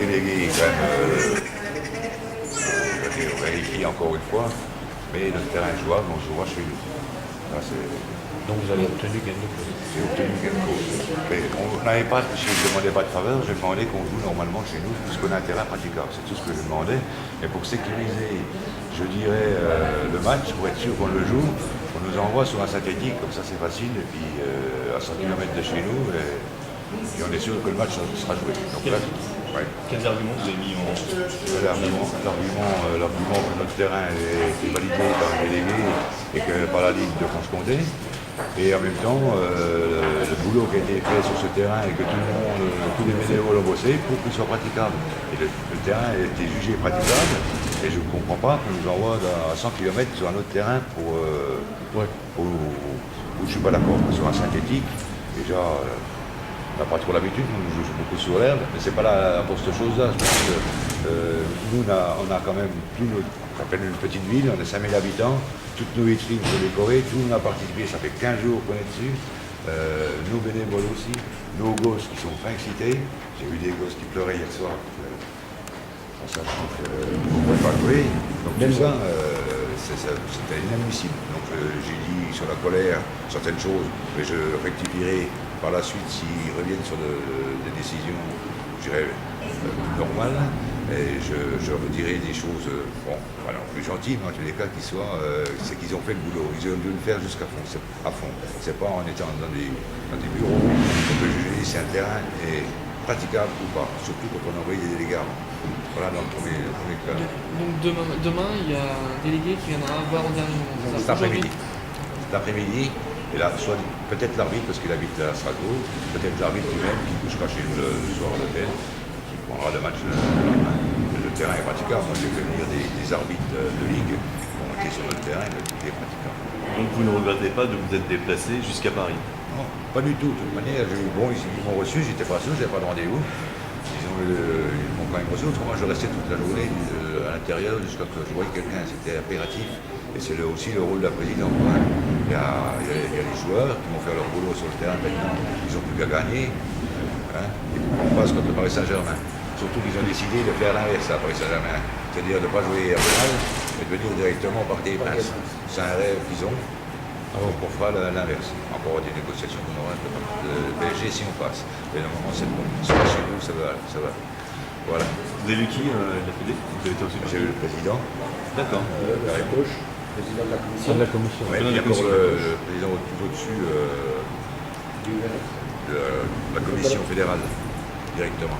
délégués, quand même, on vérifie encore une fois, mais notre terrain est jouable, on jouera chez nous. Là, Donc vous avez obtenu gain de cause. j'ai obtenu quelque chose. Mais on n'avait pas, si je ne demandais pas de faveur, je demandais qu'on joue normalement chez nous, puisqu'on a un terrain praticable. C'est tout ce que je demandais. Et pour sécuriser, je dirais, le match, pour être sûr qu'on le joue, on nous envoie sur un synthétique, comme ça c'est facile, et puis à 100 km de chez nous, et on est sûr que le match sera joué. Donc là, ouais. Quels arguments vous avez mis en... L'argument que notre terrain est validé par le délégué et que par la Ligue de Franche-Comté. Et en même temps, le boulot qui a été fait sur ce terrain et que tous les bénévoles ont bossé pour qu'il soit praticable. Et le terrain a été jugé praticable et je ne comprends pas qu'on nous envoie à 100 km sur un autre terrain où je ne suis pas d'accord. Sur un synthétique, déjà, on n'a pas trop l'habitude, on joue beaucoup sur l'herbe, mais c'est pas là pour cette chose-là. Je pense que nous, on a quand même on s'appelle une petite ville, on a 5000 habitants, toutes nos vitrines sont décorées, tout le monde a participé, ça fait 15 jours qu'on est dessus. Nos bénévoles aussi, nos gosses qui sont pas excités. J'ai vu des gosses qui pleuraient hier soir, en sachant qu'on ne pouvait pas jouer. Donc tout ça, c'était inadmissible. Donc j'ai dit sur la colère certaines choses, mais je rectifierai par la suite s'ils reviennent sur des décisions, je dirais, normales. Et je redirai des choses, plus gentilles, mais en tous les cas, c'est qu'ils ont fait le boulot. Ils ont dû le faire jusqu'à fond. C'est pas en étant dans des bureaux qu'on peut juger si un terrain est praticable ou pas, surtout quand on envoie des délégués avant. Voilà dans le premier cas. Donc demain, il y a un délégué qui viendra voir au dernier moment. Cet après-midi. Cet après-midi, et là, soit peut-être l'arbitre, parce qu'il habite à Strasbourg, peut-être l'arbitre lui-même qui couchera chez nous le soir à l'hôtel, qui prendra le match le lendemain. Le terrain est praticable. Moi, j'ai fait venir des arbitres de ligue qui vont monter sur notre terrain, mais tout est praticable. Donc vous ne regrettez pas de vous être déplacé jusqu'à Paris? Non, pas du tout. De toute manière, ils m'ont reçu, j'étais pas sûr, j'avais pas de rendez-vous. Ils m'ont quand même reçu, autrement je restais toute la journée à l'intérieur jusqu'à ce que je voie quelqu'un. C'était impératif. Et c'est aussi le rôle de la présidente. Il y a les joueurs qui vont faire leur boulot sur le terrain maintenant. Ils n'ont plus qu'à gagner. Et on passe contre le Paris Saint-Germain. Surtout qu'ils ont décidé de faire l'inverse à Paris Saint-Germain. C'est-à-dire de ne pas jouer à Real, mais de venir directement au Parc des Princes. C'est un rêve qu'ils ont. Donc on fera l'inverse. Encore des négociations qu'on aura avec le PSG si on passe. Mais normalement c'est bon. Ça va chez nous, ça va. Voilà. Vous avez vu qui la PD? Vous avez été aussi? J'ai eu le président. D'accord. Vers la gauche. Président de la commission. De la commission. Ouais, il y a encore le président tout au-dessus de la commission fédérale, directement.